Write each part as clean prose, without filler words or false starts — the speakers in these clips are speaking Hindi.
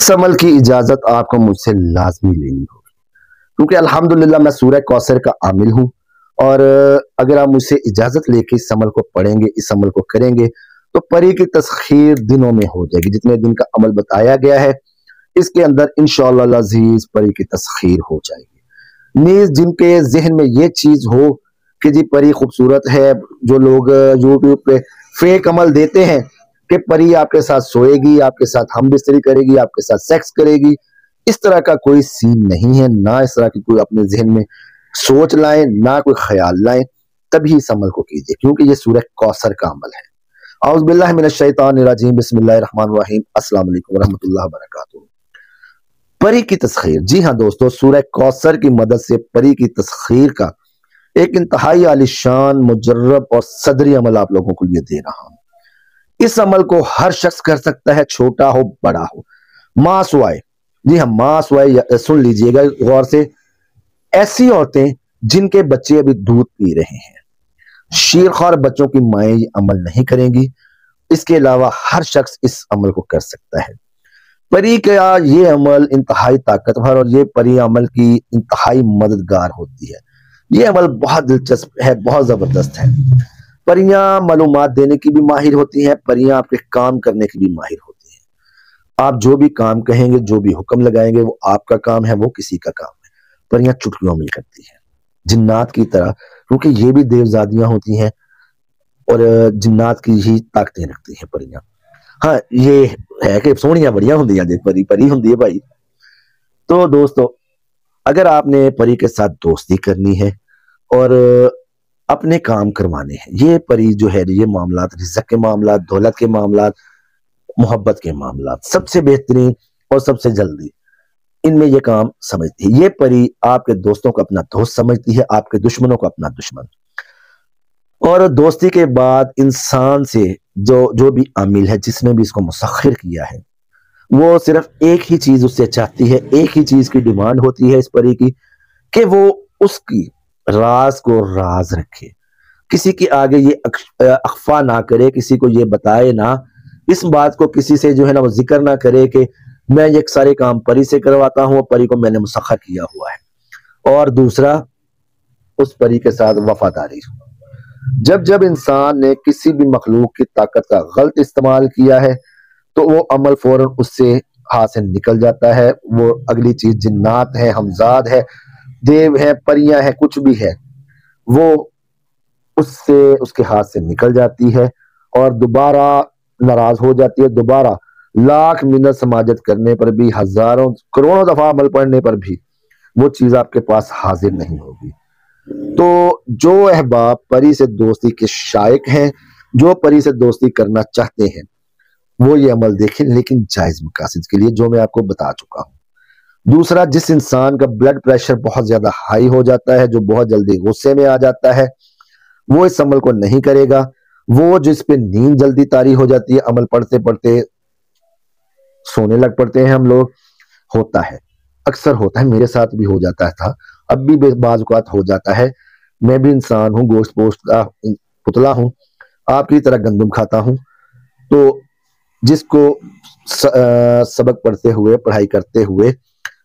इस अमल की इजाजत आपको मुझसे लाजमी लेनी होगी, क्योंकि अल्हम्दुलिल्लाह मैं सूरह कौसर का आमिल हूँ। और अगर आप मुझसे इजाजत लेके इस अमल को पढ़ेंगे, इस अमल को करेंगे, तो परी की तस्खीर दिनों में हो जाएगी। जितने दिन का अमल बताया गया है इसके अंदर इंशाअल्लाह अज़ीज परी की तस्खीर हो जाएगी। नीज जिनके जहन में ये चीज हो कि जी परी खूबसूरत है, जो लोग यूट्यूब पे फेक अमल देते हैं कि परी आपके साथ सोएगी, आपके साथ हम बिस्तरी करेगी, आपके साथ सेक्स करेगी, इस तरह का कोई सीन नहीं है। ना इस तरह की कोई अपने जहन में सोच लाएं, ना कोई ख्याल लाएं, तभी इस अमल को कीजिए, क्योंकि ये सूरह कौसर का अमल है। औज़ु बिल्लाहि मिनश शैतानिर रजीम, बिस्मिल्लाहिर रहमानिर रहीम, अस्सलाम वालेकुम रहमतुल्लाहि व बरकातुहू। परी की तस्खीर, जी हाँ दोस्तों, सूरह कौसर की मदद से परी की तस्खीर का एक इंतहाई आलिशान, मुजर्रब और सदरी अमल आप लोगों को लिए दे रहा हूं। इस अमल को हर शख्स कर सकता है, छोटा हो बड़ा हो, मां सुआए। जी हाँ, मां सुआए, सुन लीजिएगा गौर से। ऐसी औरतें जिनके बच्चे अभी दूध पी रहे हैं, शीरख्वार बच्चों की माएं ये अमल नहीं करेंगी। इसके अलावा हर शख्स इस अमल को कर सकता है। परी का ये अमल इंतहाई ताकतवर और ये परी अमल की इंतहाई मददगार होती है। ये अमल बहुत दिलचस्प है, बहुत जबरदस्त है। परियां मालूमात देने की भी माहिर होती हैं, परियां आपके काम करने की भी माहिर होती हैं। आप जो भी काम कहेंगे, जो भी हुक्म लगाएंगे, वो आपका काम है, वो किसी का काम है। परियां चुटकियों में करती हैं, जिन्नात की तरह, क्योंकि ये भी देवजादियां होती हैं और जिन्नात की ही ताकतें रखती हैं परियां। हाँ, ये है कि सोहनियां बड़ियां होंदियां जे परी परी होंदी है भाई। तो दोस्तों, अगर आपने परी के साथ दोस्ती करनी है और अपने काम करवाने हैं, ये परी जो है, ये मामलात, रिज़्क़ के मामलात, दौलत के मामलात, मोहब्बत के मामलात, सबसे बेहतरीन और सबसे जल्दी इनमें ये काम समझती है। ये परी आपके दोस्तों को अपना दोस्त समझती है, आपके दुश्मनों को अपना दुश्मन। और दोस्ती के बाद इंसान से जो जो भी आमिल है, जिसने भी इसको मुसख्खिर किया है, वो सिर्फ एक ही चीज उससे चाहती है, एक ही चीज की डिमांड होती है इस परी की, कि वो उसकी राज को राज रखे, किसी के आगे ये अख्फा ना करे, किसी को ये बताए ना, इस बात को किसी से जो है ना वो जिक्र ना करे कि मैं ये सारे काम परी से करवाता हूँ, परी को मैंने मुसख्खर किया हुआ है। और दूसरा, उस परी के साथ वफादारी। जब जब इंसान ने किसी भी मखलूक की ताकत का गलत इस्तेमाल किया है, तो वो अमल फौरन उससे हाथ से निकल जाता है। वो अगली चीज जिन्नात है, हमजाद है, देव है, परियां है, कुछ भी है, वो उससे उसके हाथ से निकल जाती है और दोबारा नाराज हो जाती है। दोबारा लाख मिन्नत समाजत करने पर भी, हजारों करोड़ों दफा अमल पढ़ने पर भी वो चीज आपके पास हाजिर नहीं होगी। तो जो अहबाब परी से दोस्ती के शायक हैं, जो परी से दोस्ती करना चाहते हैं, वो ये अमल देखें, लेकिन जायज मकासद के लिए, जो मैं आपको बता चुका हूं। दूसरा, जिस इंसान का ब्लड प्रेशर बहुत ज्यादा हाई हो जाता है, जो बहुत जल्दी गुस्से में आ जाता है, वो इस अमल को नहीं करेगा। वो जिस पे नींद जल्दी तारी हो जाती है, अमल पढ़ते पढ़ते सोने लग पड़ते हैं हम लोग, होता है, अक्सर होता है, मेरे साथ भी हो जाता था, अब भी बाज़ औक़ात हो जाता है। मैं भी इंसान हूँ, गोश्त पोश्त का पुतला हूँ, आपकी तरह गंदम खाता हूँ। तो जिसको सबक पढ़ते हुए, पढ़ाई करते हुए,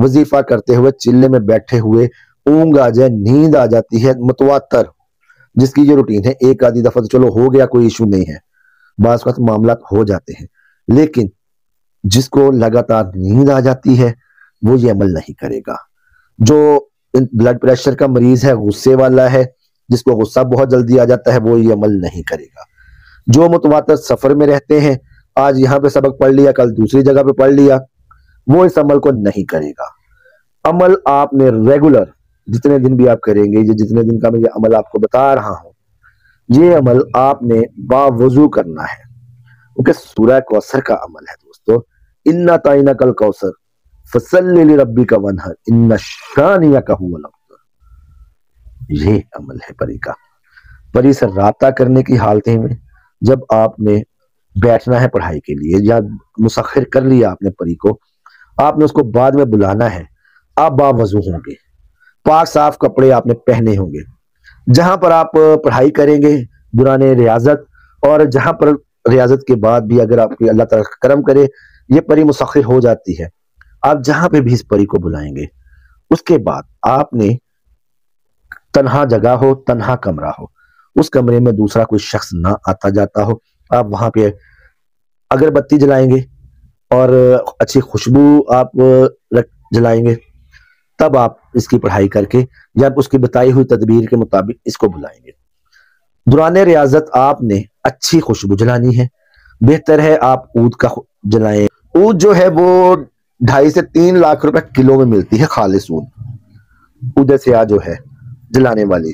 वजीफा करते हुए, चिल्ले में बैठे हुए ऊंग आ जाए, नींद आ जाती है मुतवातर, जिसकी ये रूटीन है, एक आधी दफा तो चलो हो गया, कोई इशू नहीं है, बाज़ औक़ात मामला हो जाते हैं, लेकिन जिसको लगातार नींद आ जाती है, वो ये अमल नहीं करेगा। जो ब्लड प्रेशर का मरीज है, गुस्से वाला है, जिसको गुस्सा बहुत जल्दी आ जाता है, वो ये अमल नहीं करेगा। जो मुतवातर सफर में रहते हैं, आज यहाँ पे सबक पढ़ लिया, कल दूसरी जगह पे पढ़ लिया, वो इस अमल को नहीं करेगा। अमल आपने रेगुलर जितने दिन भी आप करेंगे, ये जितने दिन का मैं ये अमल आपको बता रहा हूं, ये अमल आपने बावजू करना है, क्योंकि सूरह कौसर का अमल है दोस्तों। इन्ना ताइना कल कौसर फसल्लि लिरब्बिका वनहर इन्ना शानियका हुवल अब्तर। ये अमल है परी का। परी से राब्ता करने की हालतें में, जब आपने बैठना है पढ़ाई के लिए, या मुसख्खिर कर लिया आपने परी को, आपने उसको बाद में बुलाना है, आप बावजू होंगे, पाक साफ कपड़े आपने पहने होंगे, जहां पर आप पढ़ाई करेंगे दुराने रियाजत, और जहां पर रियाजत के बाद भी अगर आपकी अल्लाह ताला करम करे, ये परी मुसख्खिर हो जाती है, आप जहां पे भी इस परी को बुलाएंगे, उसके बाद आपने तन्हा जगह हो, तन्हा कमरा हो, उस कमरे में दूसरा कोई शख्स ना आता जाता हो, आप वहां पे अगरबत्ती जलाएंगे और अच्छी खुशबू आप जलाएंगे, तब आप इसकी पढ़ाई करके या उसकी बताई हुई तदबीर के मुताबिक इसको बुलाएंगे। दौरान रियाजत आपने अच्छी खुशबू जलानी है। बेहतर है आप ऊद का जलाएं। ऊद जो है वो 2.5 से 3 लाख रुपए किलो में मिलती है, खालिस ऊद, ऊद स्याह जो है जलाने वाली।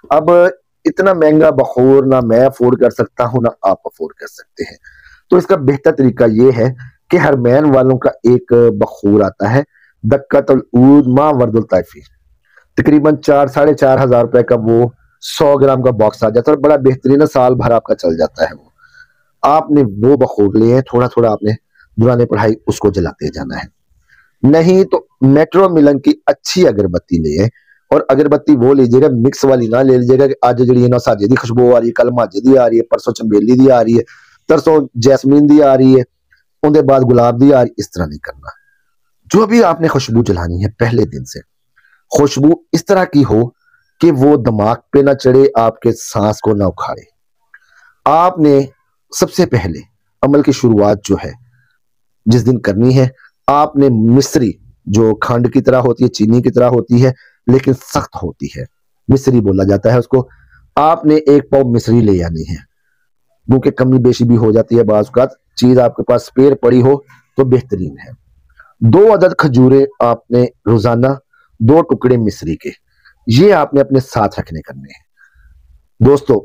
अब इतना महंगा बखूर ना मैं अफोर्ड कर सकता हूं ना आप अफोर्ड कर सकते हैं, तो इसका बेहतर तरीका यह है कि हरमैन वालों का एक बखूर आता है, दक्कतुल ऊद मा वर्दुल तैफी, तकरीबन 4-4.5 हजार रुपए का वो 100 ग्राम का बॉक्स आ जाता है और बड़ा बेहतरीन, साल भर आपका चल जाता है। वो आपने वो बखूर लिए, थोड़ा थोड़ा आपने दौरान पढ़ाई उसको जलाते जाना है। नहीं तो मेट्रो मिलन की अच्छी अगरबत्ती ले, और अगरबत्ती वो लीजिएगा, मिक्स वाली ना ले लीजिएगा कि आज जी ना साजे दी खुशबू आ रही है, कल माजे दी आ रही है, परसों चंबेली दी आ रही है, तरसों जैस्मीन दी आ रही है, उनके बाद गुलाब दी आ रही। इस तरह नहीं करना। जो भी आपने खुशबू जलानी है, पहले दिन से खुशबू इस तरह की हो कि वो दिमाग पे ना चढ़े, आपके सांस को ना उखाड़े। आपने सबसे पहले अमल की शुरुआत जो है जिस दिन करनी है, आपने मिस्री जो खंड की तरह होती है, चीनी की तरह होती है लेकिन सख्त होती है, मिस्री बोला जाता है उसको, आपने 1 पाव मिस्री ले आनी है। क्योंकि कमी बेशी भी हो जाती है, बाज़ औक़ात चीज आपके पास स्पेयर पड़ी हो तो बेहतरीन है। 2 अदद खजूरें आपने रोजाना, 2 टुकड़े मिस्री के, ये आपने अपने साथ रखने करने हैं। दोस्तों,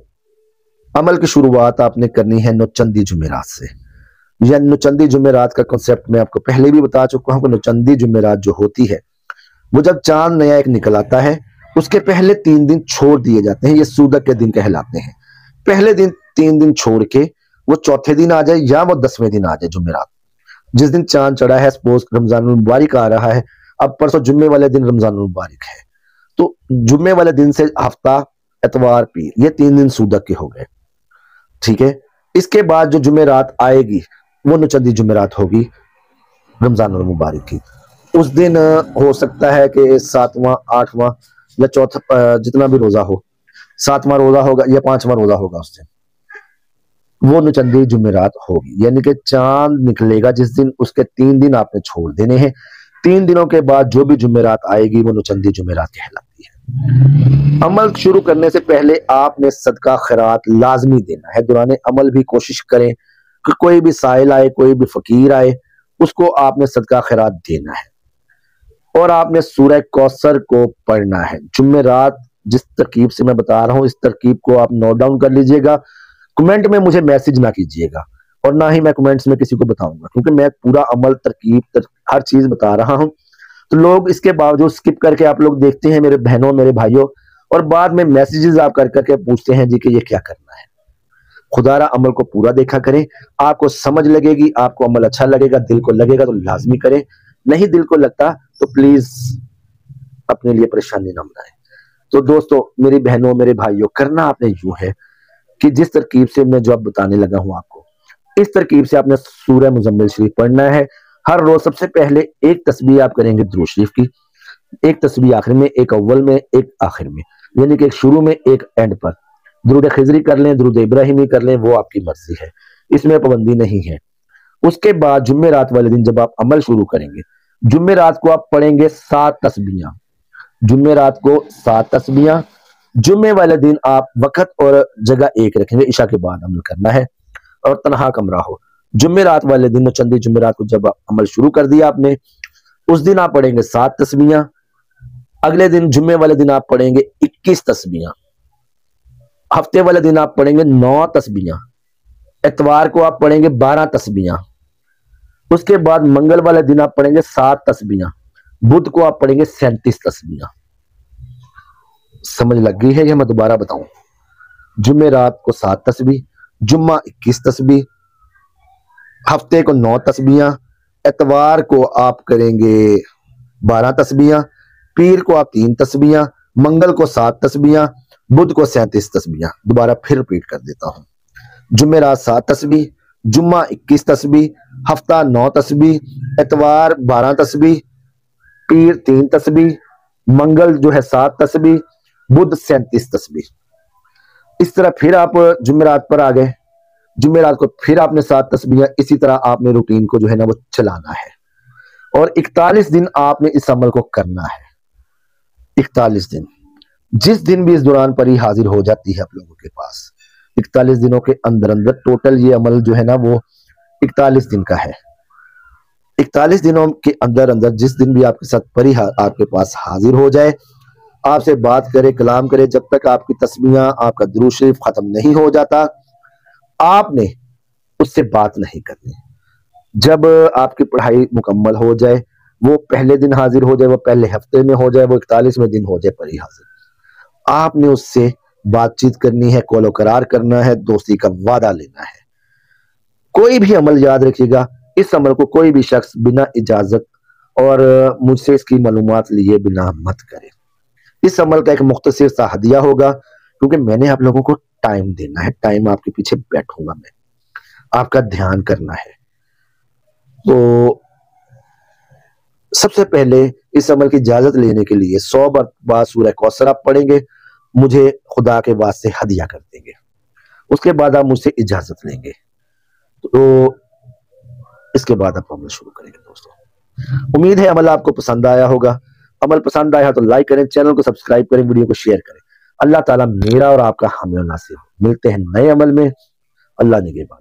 अमल की शुरुआत आपने करनी है नौचंदी जुमेरात से। यह नौचंदी जुमेरात का कॉन्सेप्ट मैं आपको पहले भी बता चुका हूं कि नौचंदी जुमेरात जो होती है वो जब चांद नया एक निकल आता है, उसके पहले 3 दिन छोड़ दिए जाते हैं, ये सूदक के दिन कहलाते हैं। पहले दिन 3 दिन छोड़ के वो चौथे दिन आ जाए या वो 10वें दिन आ जाए जुमेरात, जिस दिन चांद चढ़ा है, सपोज रमजान मुबारक आ रहा है, अब परसों जुम्मे वाले दिन रमजान मुबारक है, तो जुम्मे वाले दिन से हफ्ता, एतवार, पीर, ये 3 दिन सूदक के हो गए। ठीक है, इसके बाद जो जुमेरात आएगी वो नौचंदी जुमेरात होगी रमजान मुबारक की। उस दिन हो सकता है कि 7वां, 8वां या चौथा, जितना भी रोजा हो, 7वां रोजा होगा या 5वां रोजा होगा, उस दिन वो नौचंदी जुमेरात होगी। यानी कि चांद निकलेगा जिस दिन, उसके 3 दिन आपने छोड़ देने हैं। 3 दिनों के बाद जो भी जुमेरात आएगी वो नौचंदी जुमेरात कहलाती है। अमल शुरू करने से पहले आपने सदका खैरात लाजमी देना है। दौरान अमल भी कोशिश करें कि कोई भी साइल आए, कोई भी फकीर आए, उसको आपने सदका खैरात देना है। और आपने सूरह कौसर को पढ़ना है जुमेरात। जिस तरकीब से मैं बता रहा हूं, इस तरकीब को आप नोट डाउन कर लीजिएगा। कमेंट में मुझे मैसेज ना कीजिएगा और ना ही मैं कमेंट्स में किसी को बताऊंगा, क्योंकि मैं पूरा अमल, तरकीब, हर चीज बता रहा हूं। तो लोग इसके बावजूद स्किप करके आप लोग देखते हैं, मेरे बहनों, मेरे भाइयों, और बाद में मैसेजेस आप कर करके पूछते हैं जी कि ये क्या करना है। खुदारा अमल को पूरा देखा करें, आपको समझ लगेगी, आपको अमल अच्छा लगेगा, दिल को लगेगा तो लाजमी करें, नहीं दिल को लगता तो प्लीज अपने लिए परेशानी ना बनाएं। तो दोस्तों, मेरी बहनों, मेरे भाइयों, करना आपने यूं है कि जिस तरकीब से मैं जो अब बताने लगा हूं आपको, इस तरकीब से आपने सूरह मुजम्मिल शरीफ पढ़ना है। हर रोज सबसे पहले एक तस्बीह आप करेंगे दुरूद शरीफ की, एक तस्बीह आखिर में, एक अव्वल में, एक आखिर में, यानी कि एक शुरू में, एक एंड पर। दुरूद खिजरी कर लें, दुरूद इब्राहिमी कर लें, वो आपकी मर्जी है, इसमें पाबंदी नहीं है। उसके बाद जुम्मेरात वाले दिन जब आप अमल शुरू करेंगे, जुम्मेरात को आप पढ़ेंगे 7 तस्बीहां, जुम्मेरात को 7 तस्बीहां। जुम्मे वाले दिन आप वक्त और जगह एक रखेंगे, इशा के बाद अमल करना है और तनहा कमरा हो। जुम्मेरात वाले दिन, चंदी जुम्मेरात को जब अमल शुरू कर दिया आपने, उस दिन आप पढ़ेंगे 7 तस्बीहां। अगले दिन जुम्मे वाले दिन आप पढ़ेंगे 21 तस्बीहां। हफ्ते वाले दिन आप पढ़ेंगे 9 तस्बीहां। इतवार को आप पढ़ेंगे 12 तस्बीहां। उसके बाद मंगल वाले दिन आप पढ़ेंगे 7 तस्बीहां। बुध को आप पढ़ेंगे 37 तस्बीहां। समझ लग गई है? ये मैं दोबारा बताऊं, जुमेरात को 7 तस्बीह, जुम्मा 21 तस्बीह, हफ्ते को 9 तस्बीहां, इतवार को आप करेंगे 12 तस्बीहां, पीर को आप 3 तस्बीहां, मंगल को 7 तस्बीहां, बुध को 37 तस्बीहां। दोबारा फिर रिपीट कर देता हूं, जुमेरात 7 तस्बीह, जुम्मा 21 तस्बीह, हफ्ता 9 तस्बीह, इतवार 12 तस्बीह, पीर 3 तस्बीह, मंगल जो है 7 तस्बीह, बुध 37 तस्बीह। इस तरह फिर आप जुमेरात पर आ गए, जुमेरात को फिर आपने 7 तस्बीह, इसी तरह आपने रूटीन को जो है ना वो चलाना है और 41 दिन आपने इस अमल को करना है। 41 दिन, जिस दिन भी इस दौरान परी हाजिर हो जाती है आप लोगों के पास, 41 दिनों के अंदर अंदर टोटल ये अमल जो है ना वो 41 दिन का है। 41 दिनों के अंदर अंदर जिस दिन भी आपके साथ परी आपके पास हाजिर हो जाए, आपसे बात करे, कलाम करे, जब तक आपकी तस्बीह, आपका दुरूद शरीफ खत्म नहीं हो जाता, आपने उससे बात नहीं करनी। जब आपकी पढ़ाई मुकम्मल हो जाए, वो पहले दिन हाजिर हो जाए, वो पहले हफ्ते में हो जाए, वो 41वें दिन हो जाए परी हाजिर, आपने उससे बातचीत करनी है, कौलो करार करना है, दोस्ती का वादा लेना है। कोई भी अमल याद रखिएगा, इस अमल को कोई भी शख्स बिना इजाजत और मुझसे इसकी मालूमात लिए बिना मत करे। इस अमल का एक मुख्तसर सा हदिया होगा, क्योंकि मैंने आप लोगों को टाइम देना है, टाइम आपके पीछे बैठूंगा मैं, आपका ध्यान करना है। तो सबसे पहले इस अमल की इजाजत लेने के लिए 100 बार सूरह कौसर आप पढ़ेंगे, मुझे खुदा के वास्ते हदिया कर देंगे, उसके बाद आप मुझसे इजाजत लेंगे। तो इसके बाद आप अमल शुरू करेंगे। दोस्तों, उम्मीद है अमल आपको पसंद आया होगा। अमल पसंद आया तो लाइक करें, चैनल को सब्सक्राइब करें, वीडियो को शेयर करें। अल्लाह ताला मेरा और आपका हामी और नासिर हो। मिलते हैं नए अमल में। अल्लाह निगहबान।